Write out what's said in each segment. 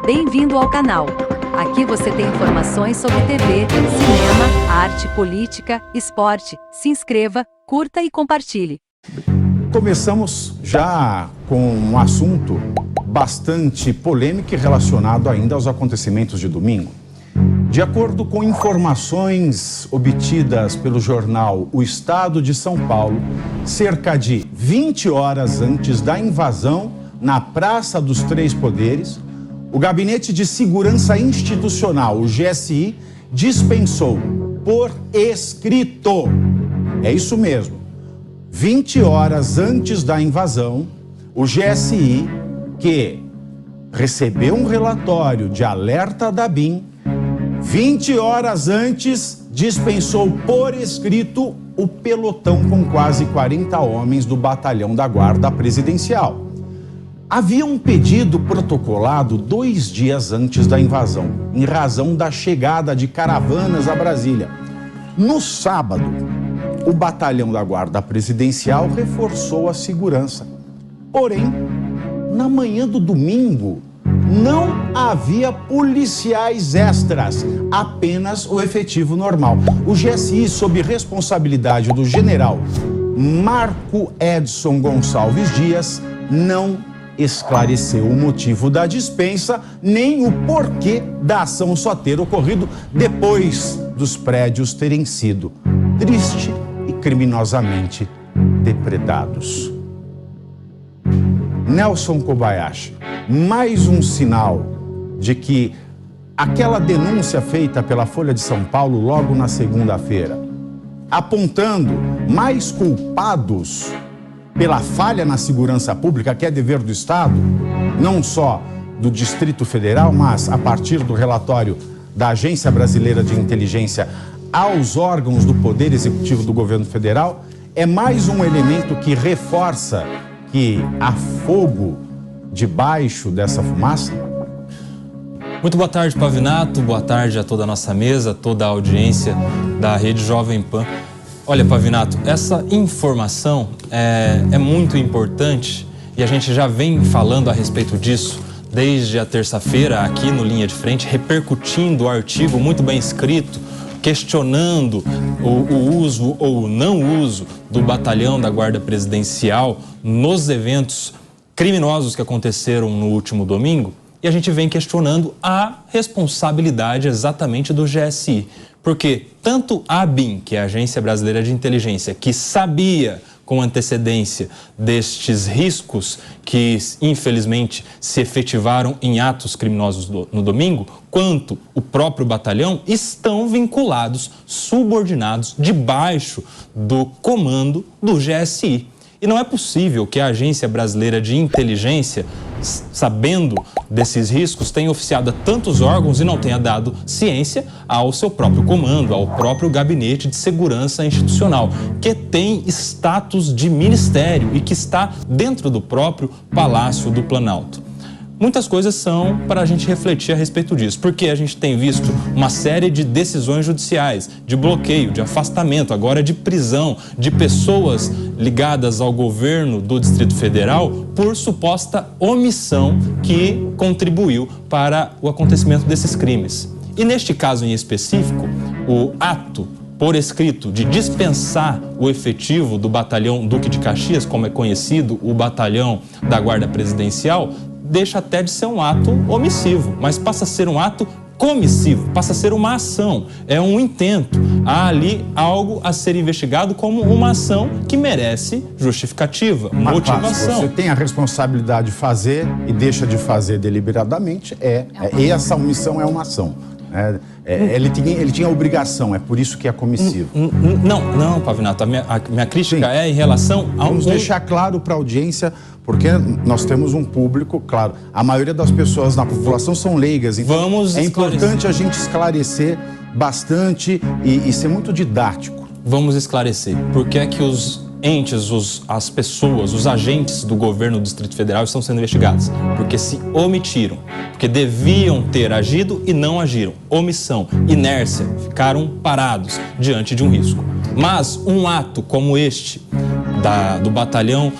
Bem-vindo ao canal. Aqui você tem informações sobre TV, cinema, arte, política, esporte. Se inscreva, curta e compartilhe. Começamos já com um assunto bastante polêmico e relacionado ainda aos acontecimentos de domingo. De acordo com informações obtidas pelo jornal O Estado de São Paulo, cerca de 20 horas antes da invasão na Praça dos Três Poderes, o Gabinete de Segurança Institucional, o GSI, dispensou por escrito, é isso mesmo, 20 horas antes da invasão, o GSI, que recebeu um relatório de alerta da ABIN, 20 horas antes dispensou por escrito o pelotão com quase 40 homens do batalhão da Guarda Presidencial. Havia um pedido protocolado 2 dias antes da invasão, em razão da chegada de caravanas a Brasília. No sábado, o batalhão da Guarda Presidencial reforçou a segurança. Porém, na manhã do domingo, não havia policiais extras, apenas o efetivo normal. O GSI, sob responsabilidade do general Marco Edson Gonçalves Dias, não esclareceu o motivo da dispensa, nem o porquê da ação só ter ocorrido depois dos prédios terem sido triste e criminosamente depredados. Nelson Kobayashi, mais um sinal de que aquela denúncia feita pela Folha de São Paulo logo na segunda-feira, apontando mais culpados pela falha na segurança pública, que é dever do Estado, não só do Distrito Federal, mas a partir do relatório da Agência Brasileira de Inteligência aos órgãos do Poder Executivo do Governo Federal, é mais um elemento que reforça que há fogo debaixo dessa fumaça? Muito boa tarde, Pavinato. Boa tarde a toda a nossa mesa, toda a audiência da Rede Jovem Pan. Olha, Pavinato, essa informação é muito importante e a gente já vem falando a respeito disso desde a terça-feira aqui no Linha de Frente, repercutindo o artigo muito bem escrito, questionando o uso ou o não uso do batalhão da Guarda Presidencial nos eventos criminosos que aconteceram no último domingo. E a gente vem questionando a responsabilidade exatamente do GSI. Porque tanto a ABIN, que é a Agência Brasileira de Inteligência, que sabia com antecedência destes riscos que, infelizmente, se efetivaram em atos criminosos no domingo, quanto o próprio batalhão estão vinculados, subordinados, debaixo do comando do GSI. E não é possível que a Agência Brasileira de Inteligência, sabendo desses riscos, tenha oficiado a tantos órgãos e não tenha dado ciência ao seu próprio comando, ao próprio Gabinete de Segurança Institucional, que tem status de ministério e que está dentro do próprio Palácio do Planalto. Muitas coisas são para a gente refletir a respeito disso, porque a gente tem visto uma série de decisões judiciais, de bloqueio, de afastamento, agora de prisão, de pessoas ligadas ao governo do Distrito Federal por suposta omissão que contribuiu para o acontecimento desses crimes. E neste caso em específico, o ato por escrito de dispensar o efetivo do batalhão Duque de Caxias, como é conhecido, o batalhão da Guarda Presidencial, deixa até de ser um ato omissivo, mas passa a ser um ato comissivo, passa a ser uma ação, é um intento. Há ali algo a ser investigado como uma ação que merece justificativa, motivação. Você tem a responsabilidade de fazer e deixa de fazer deliberadamente, e essa omissão é uma ação. Ele tinha obrigação, é por isso que é comissivo. Não, Pavinato, a minha crítica é em relação ao... Vamos deixar claro para a audiência, porque nós temos um público, claro, a maioria das pessoas na população são leigas, então é importante a gente esclarecer bastante e ser muito didático. Vamos esclarecer. Por que é que os entes, as pessoas, os agentes do governo do Distrito Federal estão sendo investigados? Porque se omitiram, porque deviam ter agido e não agiram. Omissão, inércia, ficaram parados diante de um risco. Mas um ato como este do batalhão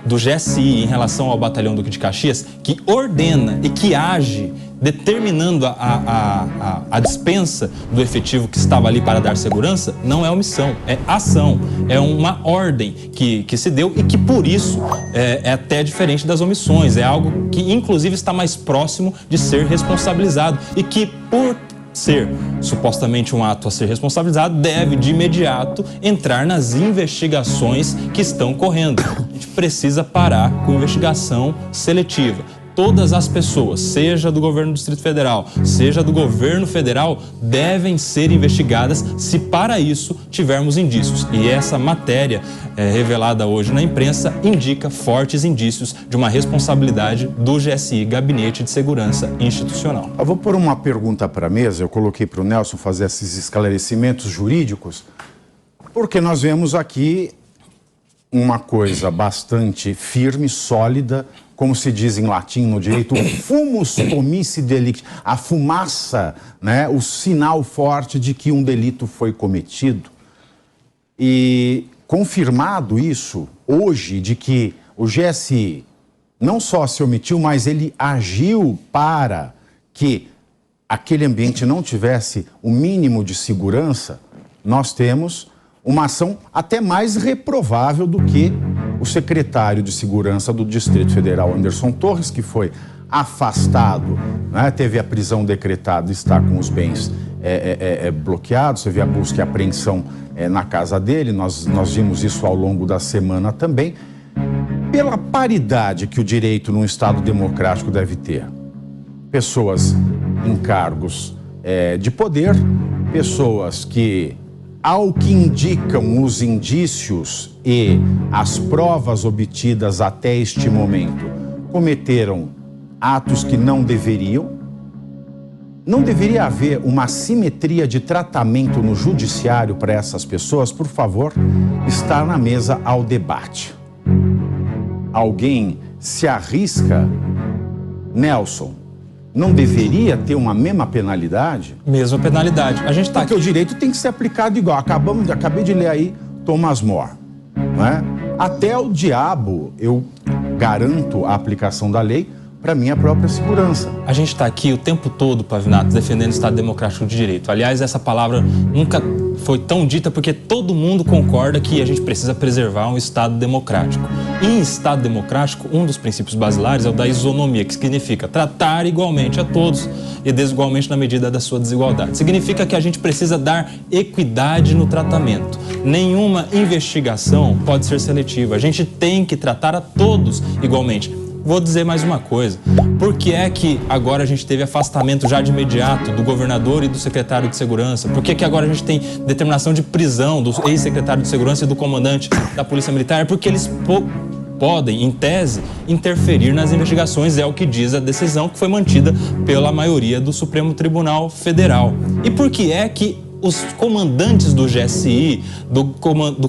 do GSI em relação ao batalhão Duque de Caxias, que ordena e que age determinando a dispensa do efetivo que estava ali para dar segurança, não é omissão, é ação, é uma ordem que se deu e que por isso é até diferente das omissões, é algo que inclusive está mais próximo de ser responsabilizado e que por ser supostamente um ato a ser responsabilizado, deve de imediato entrar nas investigações que estão correndo. A gente precisa parar com investigação seletiva. Todas as pessoas, seja do governo do Distrito Federal, seja do governo federal, devem ser investigadas se para isso tivermos indícios. E essa matéria revelada hoje na imprensa indica fortes indícios de uma responsabilidade do GSI, Gabinete de Segurança Institucional. Eu vou pôr uma pergunta para a mesa, eu coloquei para o Nelson fazer esses esclarecimentos jurídicos, porque nós vemos aqui uma coisa bastante firme, sólida, como se diz em latim no direito, o fumus comissi delicti, a fumaça, né, o sinal forte de que um delito foi cometido. E confirmado isso, hoje, de que o GSI não só se omitiu, mas ele agiu para que aquele ambiente não tivesse o mínimo de segurança, nós temos uma ação até mais reprovável do que o secretário de Segurança do Distrito Federal, Anderson Torres, que foi afastado, né, teve a prisão decretada, está com os bens bloqueados, você vê a busca e apreensão na casa dele, nós vimos isso ao longo da semana também, pela paridade que o direito num Estado democrático deve ter. Pessoas em cargos de poder, pessoas que, ao que indicam os indícios e as provas obtidas até este momento, cometeram atos que não deveriam. Não deveria haver uma simetria de tratamento no judiciário para essas pessoas? Por favor, está na mesa ao debate. Alguém se arrisca? Nelson, não deveria ter uma mesma penalidade? Mesma penalidade. A gente está Porque o direito tem que ser aplicado igual. Acabei de ler aí Thomas More, não é? Até o diabo eu garanto a aplicação da lei para minha própria segurança. A gente está aqui o tempo todo, Pavinato, defendendo o Estado Democrático de Direito. Aliás, essa palavra nunca foi tão dita porque todo mundo concorda que a gente precisa preservar um Estado democrático. E em Estado democrático, um dos princípios basilares é o da isonomia, que significa tratar igualmente a todos e desigualmente na medida da sua desigualdade. Significa que a gente precisa dar equidade no tratamento. Nenhuma investigação pode ser seletiva. A gente tem que tratar a todos igualmente. Vou dizer mais uma coisa, por que é que agora a gente teve afastamento já de imediato do governador e do secretário de segurança? Por que que agora a gente tem determinação de prisão do ex-secretário de segurança e do comandante da Polícia Militar? Porque eles podem, em tese, interferir nas investigações, é o que diz a decisão que foi mantida pela maioria do Supremo Tribunal Federal. E por que é que os comandantes do GSI, do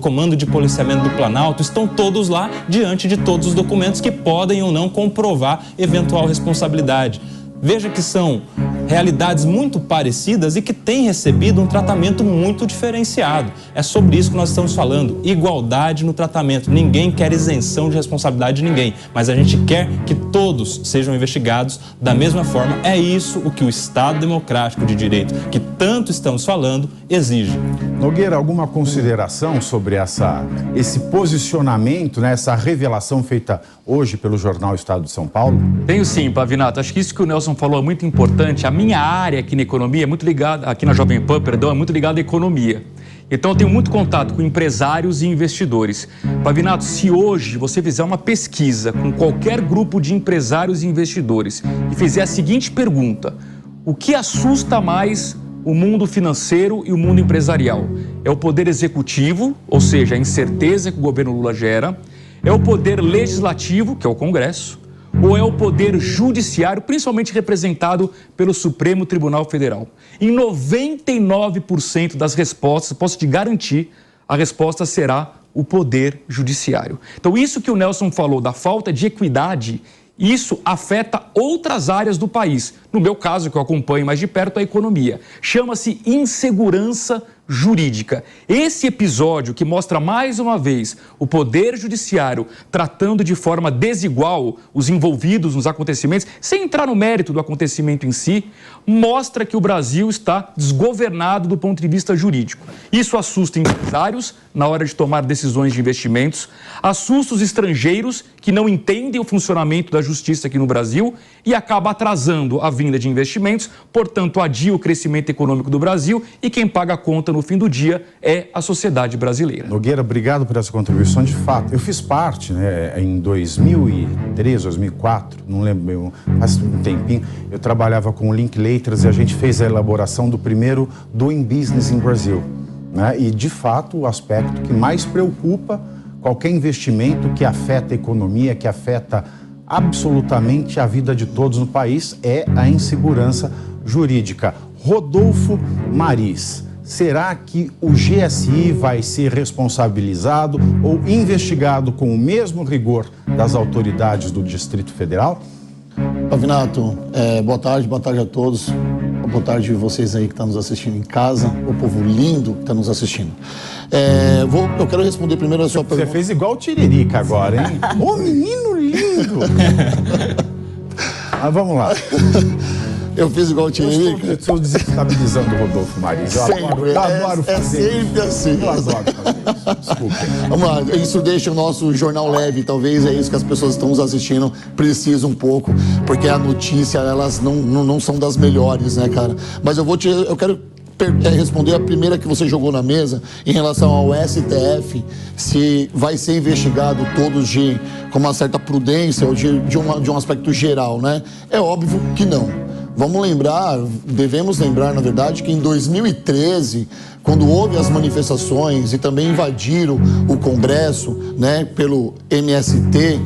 Comando de Policiamento do Planalto, estão todos lá diante de todos os documentos que podem ou não comprovar eventual responsabilidade? Veja que são realidades muito parecidas e que têm recebido um tratamento muito diferenciado. É sobre isso que nós estamos falando, igualdade no tratamento. Ninguém quer isenção de responsabilidade de ninguém, mas a gente quer que todos sejam investigados da mesma forma. É isso o que o Estado Democrático de Direito, que tanto estamos falando, exige. Nogueira, alguma consideração sobre esse posicionamento, né, essa revelação feita hoje pelo jornal Estado de São Paulo? Tenho sim, Pavinato. Acho que isso que o Nelson falou é muito importante. A minha área aqui na economia é muito ligada, aqui na Jovem Pan, perdão, é muito ligada à economia. Então eu tenho muito contato com empresários e investidores. Pavinato, se hoje você fizer uma pesquisa com qualquer grupo de empresários e investidores e fizer a seguinte pergunta: o que assusta mais o mundo financeiro e o mundo empresarial? É o poder executivo, ou seja, a incerteza que o governo Lula gera? É o poder legislativo, que é o Congresso? Ou é o poder judiciário, principalmente representado pelo Supremo Tribunal Federal? Em 99% das respostas, posso te garantir, a resposta será o poder judiciário. Então, isso que o Nelson falou da falta de equidade, isso afeta outras áreas do país. No meu caso, que eu acompanho mais de perto, a economia. Chama-se insegurança jurídica. Esse episódio que mostra mais uma vez o Poder Judiciário tratando de forma desigual os envolvidos nos acontecimentos, sem entrar no mérito do acontecimento em si, mostra que o Brasil está desgovernado do ponto de vista jurídico. Isso assusta empresários na hora de tomar decisões de investimentos, assusta os estrangeiros que não entendem o funcionamento da justiça aqui no Brasil e acaba atrasando a vinda de investimentos, portanto adia o crescimento econômico do Brasil e quem paga a conta no fim do dia é a sociedade brasileira. Nogueira, obrigado por essa contribuição. De fato, eu fiz parte, em 2003, 2004, não lembro, faz um tempinho, eu trabalhava com o Linklaters e a gente fez a elaboração do primeiro Doing Business in Brazil. E, de fato, o aspecto que mais preocupa qualquer investimento que afeta a economia, que afeta absolutamente a vida de todos no país, é a insegurança jurídica. Rodolfo Maris, será que o GSI vai ser responsabilizado ou investigado com o mesmo rigor das autoridades do Distrito Federal? Pavinato, boa tarde a todos. Boa tarde a vocês aí que estão nos assistindo em casa, o povo lindo que está nos assistindo. Eu quero responder primeiro a sua pergunta. Você fez igual o Tiririca agora, hein? Ô, menino lindo! Mas vamos lá. Eu fiz igual o Tiririca. Eu estou desestabilizando o Rodolfo Maris. Eu adoro fazer isso. Sempre assim. Eu adoro fazer isso. Desculpem. Vamos lá, isso deixa o nosso jornal leve. Talvez é isso que as pessoas que estão nos assistindo precisam um pouco, porque a notícia, elas não são das melhores, né, cara? Mas eu quero responder a primeira que você jogou na mesa em relação ao STF, se vai ser investigado todos com uma certa prudência ou de um aspecto geral, né? É óbvio que não. Devemos lembrar, na verdade, que em 2013, quando houve as manifestações e também invadiram o Congresso, né, pelo MST,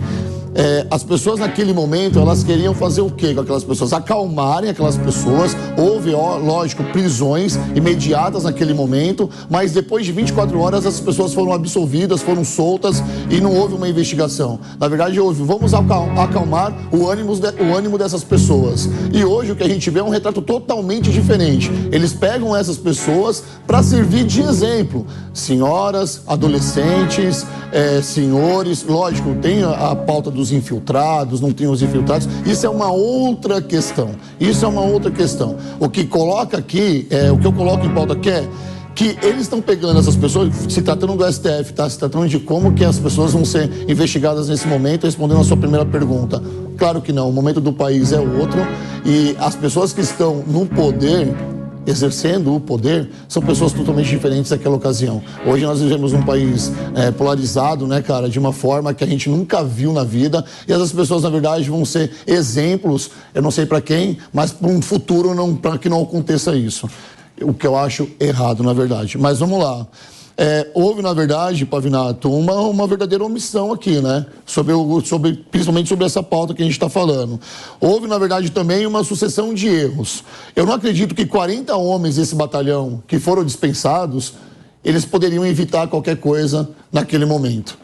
as pessoas naquele momento, elas queriam fazer o quê com aquelas pessoas? Acalmarem aquelas pessoas. Houve, lógico, prisões imediatas naquele momento, mas depois de 24 horas as pessoas foram absolvidas, foram soltas e não houve uma investigação. Na verdade, vamos acalmar o ânimo dessas pessoas. E hoje o que a gente vê é um retrato totalmente diferente. Eles pegam essas pessoas para servir de exemplo. Senhoras, adolescentes, senhores, lógico, tem a pauta dos infiltrados, não tem os infiltrados, isso é uma outra questão. O que coloca aqui, o que eu coloco em pauta aqui é que eles estão pegando essas pessoas, se tratando do STF, tá? Se tratando de como que as pessoas vão ser investigadas nesse momento, respondendo a sua primeira pergunta. Claro que não, o momento do país é outro e as pessoas que estão no poder, exercendo o poder, são pessoas totalmente diferentes daquela ocasião. Hoje nós vivemos um país polarizado, né, cara, de uma forma que a gente nunca viu na vida, e essas pessoas, na verdade, vão ser exemplos, eu não sei para quem, mas para um futuro, para que não aconteça isso. O que eu acho errado, na verdade. Mas vamos lá. Houve, na verdade, Pavinato, uma verdadeira omissão aqui, né? Principalmente sobre essa pauta que a gente está falando. Houve, na verdade, também uma sucessão de erros. Eu não acredito que 40 homens desse batalhão que foram dispensados, eles poderiam evitar qualquer coisa naquele momento.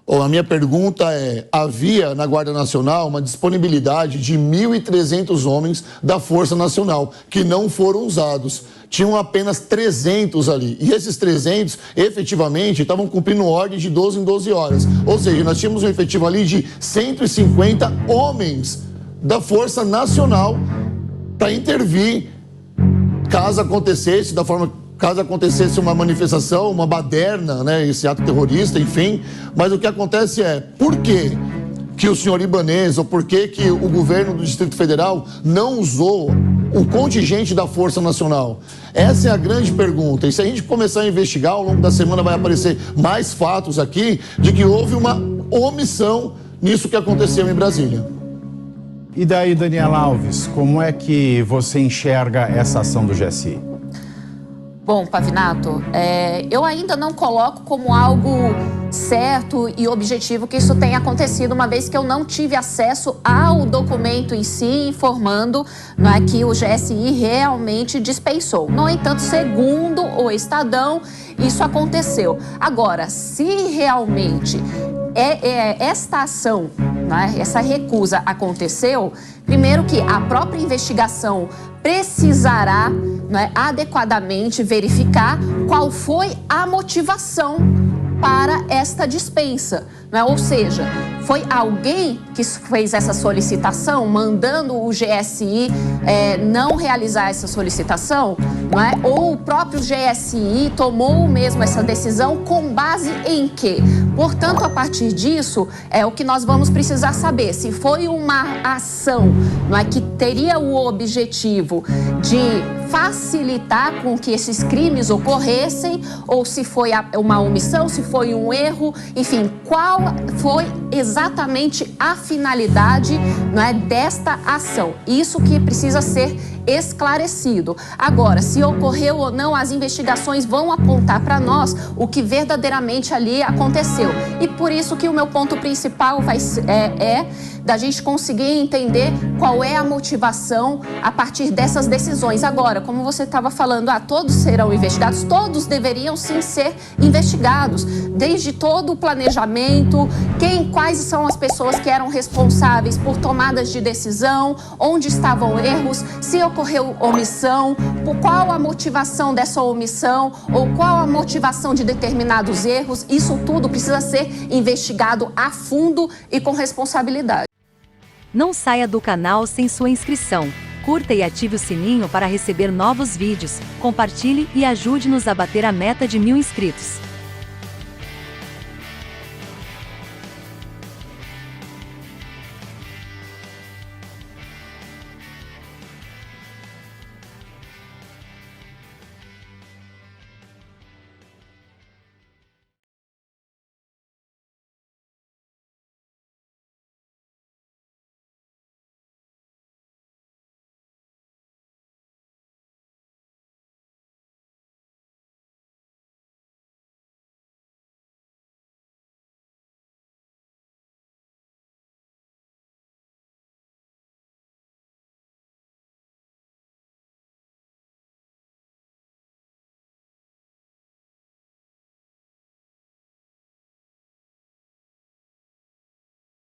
A minha pergunta havia na Guarda Nacional uma disponibilidade de 1.300 homens da Força Nacional, que não foram usados. Tinham apenas 300 ali. E esses 300, efetivamente, estavam cumprindo ordem de 12 em 12 horas. Ou seja, nós tínhamos um efetivo ali de 150 homens da Força Nacional para intervir caso acontecesse uma manifestação, uma baderna, né, esse ato terrorista, enfim. Mas o que acontece por quê que o senhor Ibanez, ou por que o governo do Distrito Federal não usou o contingente da Força Nacional? Essa é a grande pergunta. E se a gente começar a investigar, ao longo da semana vai aparecer mais fatos aqui de que houve uma omissão nisso que aconteceu em Brasília. E daí, Daniela Alves, como é que você enxerga essa ação do GSI? Bom, Pavinato, eu ainda não coloco como algo certo e objetivo que isso tenha acontecido, uma vez que eu não tive acesso ao documento em si, informando que o GSI realmente dispensou. No entanto, segundo o Estadão, isso aconteceu. Agora, se realmente esta ação, essa recusa aconteceu, primeiro que a própria investigação precisará né, adequadamente verificar qual foi a motivação para esta dispensa, né? Ou seja, foi alguém que fez essa solicitação, mandando o GSI não realizar essa solicitação, não é? Ou o próprio GSI tomou mesmo essa decisão com base em quê? Portanto, a partir disso, é o que nós vamos precisar saber. Se foi uma ação, não é, que teria o objetivo de facilitar com que esses crimes ocorressem, ou se foi uma omissão, se foi um erro, enfim, qual foi exatamente a finalidade, não é, desta ação. Isso que precisa ser esclarecido. Agora, se ocorreu ou não, as investigações vão apontar para nós o que verdadeiramente ali aconteceu. E por isso que o meu ponto principal é da gente conseguir entender qual é a motivação a partir dessas decisões. Agora, como você estava falando, todos serão investigados, todos deveriam sim ser investigados, desde todo o planejamento, quais são as pessoas que eram responsáveis por tomadas de decisão, onde estavam erros, se ocorreu omissão, qual a motivação dessa omissão ou qual a motivação de determinados erros. Isso tudo precisa ser investigado a fundo e com responsabilidade. Não saia do canal sem sua inscrição. Curta e ative o sininho para receber novos vídeos. Compartilhe e ajude-nos a bater a meta de 1000 inscritos.